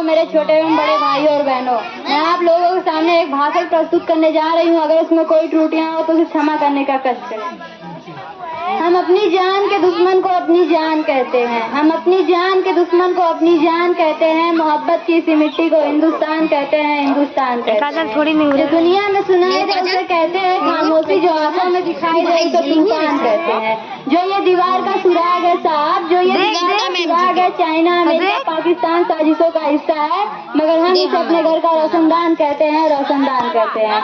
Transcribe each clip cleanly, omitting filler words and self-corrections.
मेरे छोटे एवं बड़े भाई और बहनों, मैं आप लोगों के सामने एक भाषण प्रस्तुत करने जा रही हूँ। अगर इसमें कोई त्रुटियां हो तो उसे क्षमा करने का कष्ट करें। हम अपनी जान के दुश्मन को अपनी जान कहते हैं, हम अपनी जान के दुश्मन को अपनी जान कहते हैं। मोहब्बत की इसी मिट्टी को हिंदुस्तान कहते हैं, हिंदुस्तान कहते हैं। जो दुनिया में सुनाई दे उसे कहते हैं खामोशी, जो आंखों में दिखाई दे उसे तूफान कहते हैं। जो ये दीवार का सुराग है साहब, जो ये दीवार का सुराग है चाइना अमेरिका पाकिस्तान साजिशों का हिस्सा है, मगर हम इसे अपने घर का रोशनदान कहते हैं, रोशनदान कहते हैं।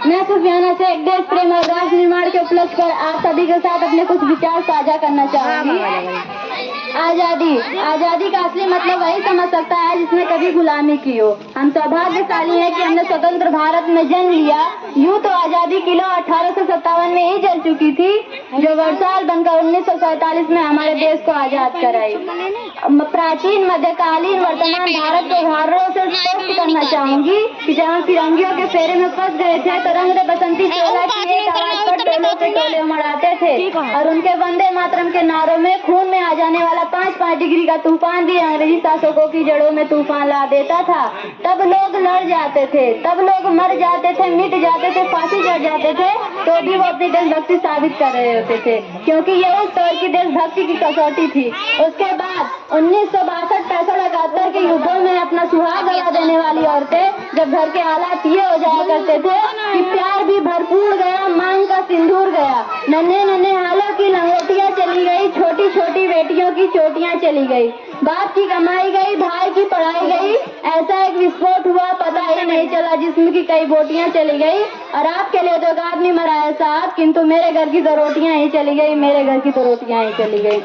मैं सुफियाना से एक देश प्रेम और राष्ट्र निर्माण के उपलक्ष्य पर आप सभी के साथ अपने कुछ विचार साझा करना चाहूंगी। आजादी का असली मतलब वही समझ सकता है जिसने कभी गुलामी की हो। हम सौभाग्यशाली हैं कि हमने स्वतंत्र भारत में जन्म लिया। यूँ तो आजादी की लौ 1857 में ही जल चुकी थी, जो वर्षाल बनकर 1947 में हमारे देश को आजाद कराई। प्राचीन, मध्यकालीन, वर्तमान भारत के उदाहरणों से स्पष्ट करना चाहूंगी कि जहाँ फिरंगियों के फेरे में फंस गए थे तो रंग दे बसंती चोला की एक आवाज पर टोलों पे टोले उमड़ाते थे, और उनके वंदे मातरम के नारों में खून में आ जाने वाला 5-5 डिग्री का तूफान भी अंग्रेजी शासकों की जड़ों में तूफान ला देता था। तब लोग लड़ जाते थे, तब लोग मर जाते थे, मिट जाते थे, फांसी चढ़ जाते थे, तो भी वो अपनी देशभक्ति साबित कर रहे होते थे, क्योंकि ये उस दौर की देशभक्ति की कसौटी थी। उसके बाद 1962-63-71 के युद्धों में अपना सुहाग गवा देने वाली औरतें, जब घर के हालात ये हो जाया करते थे कि प्यार भी भरपूर गया, मांग का सिंदूर गया, नन्हे नन्हे हालों की लंगोटियां चली गई, छोटी छोटी बेटियों की चोटियां चली गई, बाप की कमाई गई, भाई की पढ़ाई गई, ऐसा एक विस्फोट हुआ पता ही नहीं चला जिसमें की कई बोटियां चली गई। और आपके लिए तो एक आदमी मरा है साहब, किंतु मेरे घर की तो रोटियां ही चली गई, मेरे घर की तो रोटियां ही चली गई।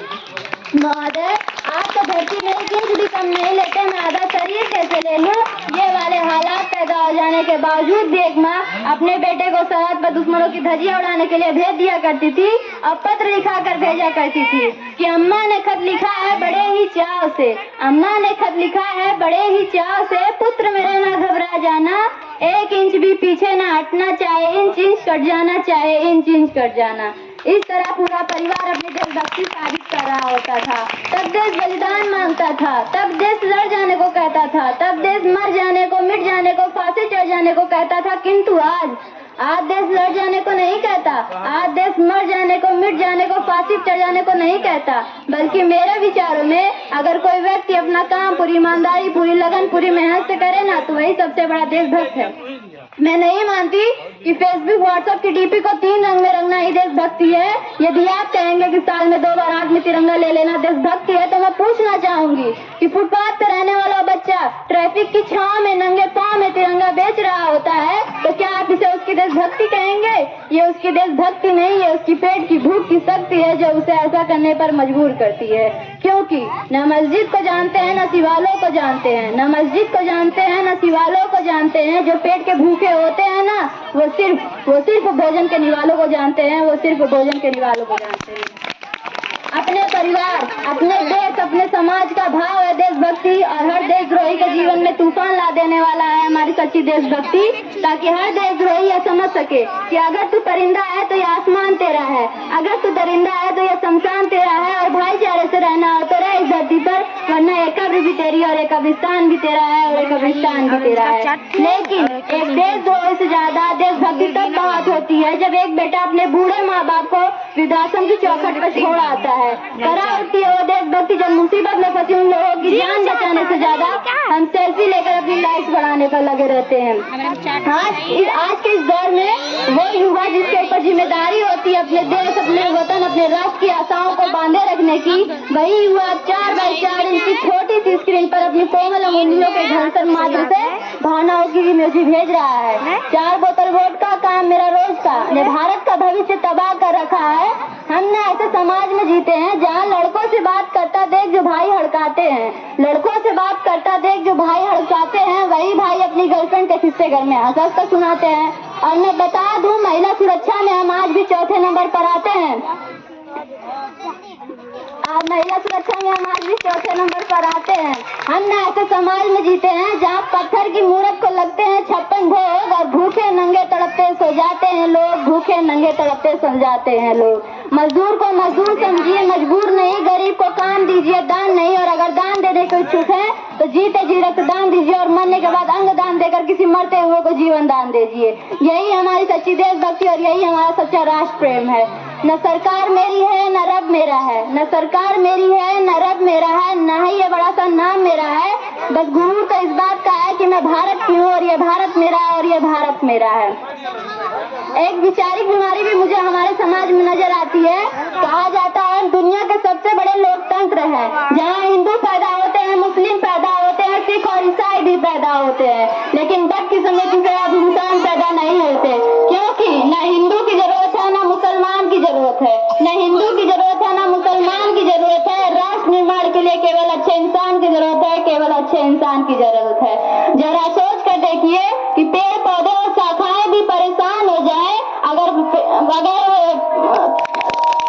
महोदय, आप तो धरती में एक इंच भी कम नहीं लेते, मैं आधा शरीर कैसे ले लूं? ये वाले हालात पैदा हो जाने के बावजूद भी एक माँ अपने बेटे को सरहद पर दुश्मनों की धज्जियां उड़ाने के लिए भेज दिया करती थी, और पत्र लिखा कर भेजा करती थी कि अम्मा ने खत लिखा है बड़े ही चाव से, अम्मा ने खत लिखा है बड़े ही चाव से, पुत्र मेरे ना घबरा जाना, एक इंच भी पीछे ना हटना, चाहे इंच इंच कट जाना, चाहे इंच इंच कट जाना। इस तरह पूरा परिवार अपनी देशभक्ति साबित कर रहा होता था। तब देश बलिदान मांगता था, तब देश लड़ जाने को कहता था, तब देश मर जाने को, मिट जाने को, फांसी चढ़ जाने को कहता था, किंतु आज देश लड़ जाने को नहीं कहता, आज देश मर जाने को, मिट जाने को, फांसी चढ़ जाने को नहीं कहता, बल्कि मेरे विचारों में अगर कोई व्यक्ति अपना काम पूरी ईमानदारी, पूरी लगन, पूरी मेहनत से करे ना, तो वही सबसे बड़ा देशभक्त है। मैं नहीं मानती कि फेसबुक, व्हाट्सएप की डीपी को 3 रंग में रंगना ही देशभक्ति है। यदि आप कहेंगे कि साल में 2 बार हाथ में तिरंगा ले लेना देशभक्ति है, तो मैं पूछना चाहूंगी कि फुटपाथ पर रहने वाला बच्चा ट्रैफिक की छांव में नंगे पांव में तिरंगा बेच रहा होता है, तो क्या आप इसे उसकी देशभक्ति कहेंगे? ये उसकी देशभक्ति नहीं है, उसकी पेट की भूख की शक्ति है जो उसे ऐसा करने पर मजबूर करती है। क्योंकि न मस्जिद को जानते हैं, न शिवालों को जानते हैं, न मस्जिद को जानते हैं, न शिवालों को जानते हैं। जो पेट के भूखे होते हैं ना, वो सिर्फ भोजन के निवालों को जानते हैं, वो सिर्फ भोजन के निवालों को जानते हैं। अपने परिवार, अपने देश, अपने समाज का भाव है देशभक्ति, और हर देशद्रोही के जीवन में तूफान ला देने वाला है हमारी सच्ची देशभक्ति, ताकि हर देशद्रोही यह समझ सके कि अगर तू परिंदा है तो यह आसमान तेरा है, अगर तू दरिंदा है तो यह शमशान तेरा है, और भाईचारे से रहना हो तो रह इस धरती पर, वरना एक कब्र भी तेरी और एक कब्रिस्तान भी तेरा है, और एक कब्रिस्तान भी तेरा है। लेकिन एक देशद्रोही से ज्यादा देशभक्ति तब बात होती है जब एक बेटा अपने बूढ़े माँ बाप को वृद्धाश्रम की चौखट पर छोड़ आता है। करा उठती है वो देशभक्ति जब मुसीबत में फंसी उन लोगों की जान बचाने से ज्यादा हम सेल्फी लेकर अपनी लाइफ बढ़ाने पर लगे रहते हैं। आज के इस दौर में वो युवा जिसके ऊपर जिम्मेदारी होती है अपने देश, अपने वतन, अपने राष्ट्र की आशाओं को बांधे रखने की, वही युवा 4x4 इंच की छोटी सी स्क्रीन पर अपनी कोमल अंगुलियों के घर्षण मात्र से भावनाओं की इमोजी भेज रहा है। 4 बोतल वोट का काम मेरा रोज का ने भारत का भविष्य तबाह कर रखा है। हमने ऐसे समाज में जीते हैं जहाँ लड़कों से बात करता देख जो भाई हड़काते हैं, लड़कों से बात करता देख जो भाई हड़काते हैं, वही भाई अपनी गर्लफ्रेंड के किस्से घर में हंस कर सुनाते हैं। और मैं बता दूं, महिला सुरक्षा में हम आज भी 4थे नंबर पर आते हैं। और महिला सुरक्षा में हम आज भी चौथे नंबर पर आते हैं। हम न ऐसे समाज में जीते हैं जहाँ पत्थर की मूरत को लगते हैं 56 भोग और भूखे नंगे तड़पते सो जाते हैं लोग, भूखे नंगे तड़पते सो जाते हैं लोग। मजदूर को मजदूर समझिए, मजबूर नहीं, गरीब को काम दीजिए, दान नहीं। और अगर दान देने को इच्छुक है तो जीते जी रक्तदान दीजिए और मरने के बाद अंग दान देकर किसी मरते हुए को जीवन दान दीजिए। यही हमारी सच्ची देशभक्ति और यही हमारा सच्चा राष्ट्र प्रेम है। न सरकार मेरी है न रब मेरा है, न सरकार मेरी है न रब मेरा है, न ही ये बड़ा सा नाम मेरा है। बस गुरूर तो इस बात का है कि मैं भारत की हूँ और ये भारत मेरा है और ये भारत मेरा है। एक वैचारिक बीमारी भी मुझे हमारे समाज में नजर आती है। कहा जाता है दुनिया के सबसे बड़े लोकतंत्र है, जहाँ हिंदू पैदा होते हैं, मुस्लिम पैदा होते हैं, सिख और ईसाई भी पैदा होते हैं, लेकिन बदकिस्मती से अब इंसान पैदा नहीं होते, क्योंकि न हिंदू की जरूरत है न मुसलमान की जरूरत है, न हिंदू की जरूरत है न मुसलमान की जरूरत है। राष्ट्र निर्माण के लिए केवल अच्छे इंसान की जरूरत है, केवल अच्छे इंसान की जरूरत है। जरा सोच कर देखिए कि पेड़ पौधे और शाखाएं भी परेशान हो जाए अगर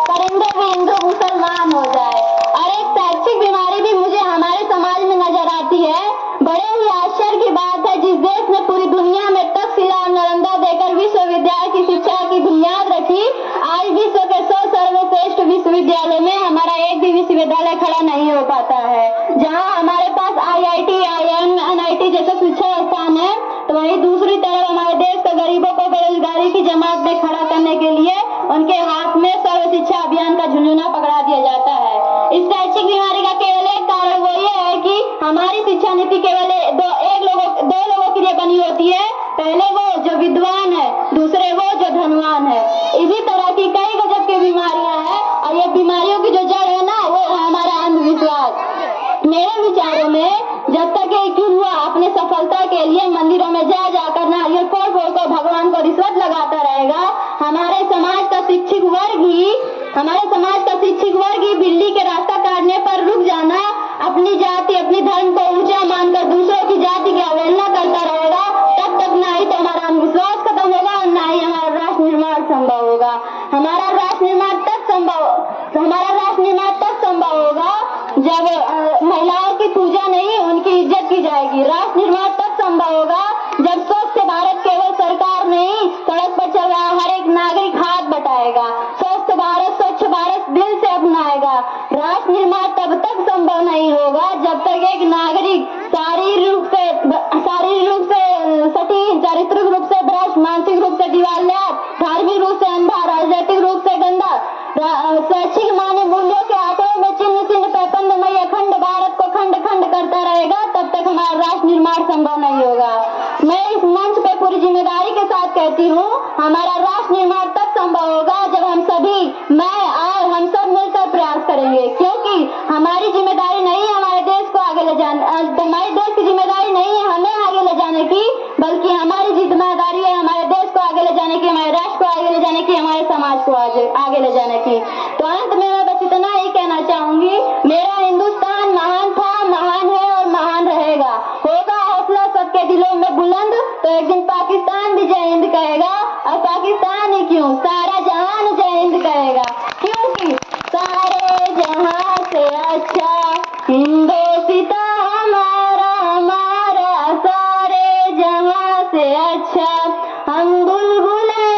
परिंदे भी हिंदू मुसलमान हो जाए। और एक शैक्षिक बीमारी भी मुझे हमारे समाज में नजर आती है। बड़े ही आश्चर्य की बात है, जिस देश ने पूरी दुनिया में तक्षशिला और नालंदा देकर विश्वविद्यालय की शिक्षा की बुनियाद रखी, आज विश्व के 100 सर्वश्रेष्ठ विश्वविद्यालयों में हमारा एक भी विश्वविद्यालय खड़ा नहीं हो पाता है। जहाँ हमारे पास IIT, IIM, NIT जैसे शिक्षा स्थान है, तो वहीं दूसरी तरफ हमारे देश के गरीबों को बेरोजगारी की जमात में खड़ा करने के लिए उनके हाथ में सर्व शिक्षा अभियान का झुंझुना पकड़ा दिया जाता है। इस शैक्षिक बीमारी का केवल एक कारण वो ये है कि हमारी शिक्षा नीति केवल दो लोगों के लिए बनी होती है। पहले वो जो विद्वान है, दूसरे वो जो धनवान है। इसी तरह की कई गजब की बीमारियां हैं और ये बीमारियों की जो जड़ है ना, वो है हमारा अंधविश्वास। मेरे विचारों में जब तक एक युवा अपने सफलता के लिए मंदिरों में जा जाकर नारियल फोड़ फोड़ कर भगवान को रिश्वत लगाता रहेगा, हमारे समाज का शिक्षित वर्ग ही बिल्ली के रास्ता काटने पर रुक जाना, अपनी जाति अपनी धर्म को ऊंचा मानकर दूसरों की जाति की अवहेलना करता रहेगा। तब तक ना ही तो हमारा अंधविश्वास खत्म होगा और ना ही हमारा राष्ट्र निर्माण संभव होगा। हमारा राष्ट्र निर्माण तब संभव होगा जब महिलाओं की पूजा नहीं उनकी इज्जत की जाएगी। राष्ट्र निर्माण तब संभव होगा जब स्वच्छ भारत केवल सरकार नहीं, सड़क पर चल रहा हर एक नागरिक हाथ बटाएगा, स्वच्छ भारत दिल से अपनाएगा। राष्ट्र निर्माण तब तक संभव नहीं होगा जब तक एक नागरिक शारीरिक रूप से सटी, चारित्रिक रूप से भ्रष्ट, मानसिक रूप से दिवालिया, धार्मिक रूप से अंधा, राजनीतिक रूप से गंदा, शैक्षिक मान्य मूल्यों के आंकड़ों में चिन्ह पैपंदमय अखंड भारत को खंड खंड करता रहेगा, तब तक हमारा राष्ट्र निर्माण संभव नहीं होगा। मैं इस मंच पे पूरी जिम्मेदारी के साथ कहती हूँ, हमारा राष्ट्र निर्माण तब संभव होगा जब हम सब मिलकर प्रयास करेंगे, क्योंकि हमारी जिम्मेदारी नहीं है हमारे देश को आगे ले जाने, हमारे देश की जिम्मेदारी नहीं है हमें आगे ले जाने की, बल्कि हमारी जिम्मेदारी है हमारे देश को आगे ले जाने की, हमारे राष्ट्र को आगे ले जाने की, हमारे समाज को आगे ले जाने की। तो अंत में मैं बस इतना ही कहना चाहूंगी, मेरा हिंदुस्तान महान था, महान है और महान रहेगा। होगा हौसला सबके दिलों में बुलंद, तो एक दिन पाकिस्तान भी जय हिंद कहेगा, और पाकिस्तान ही क्यों, सारा जहान जय हिंद कहेगा, क्योंकि सारे जहां से अच्छा हिंदोस्तां हमारा, सारे जहां से अच्छा हम बुलबुलें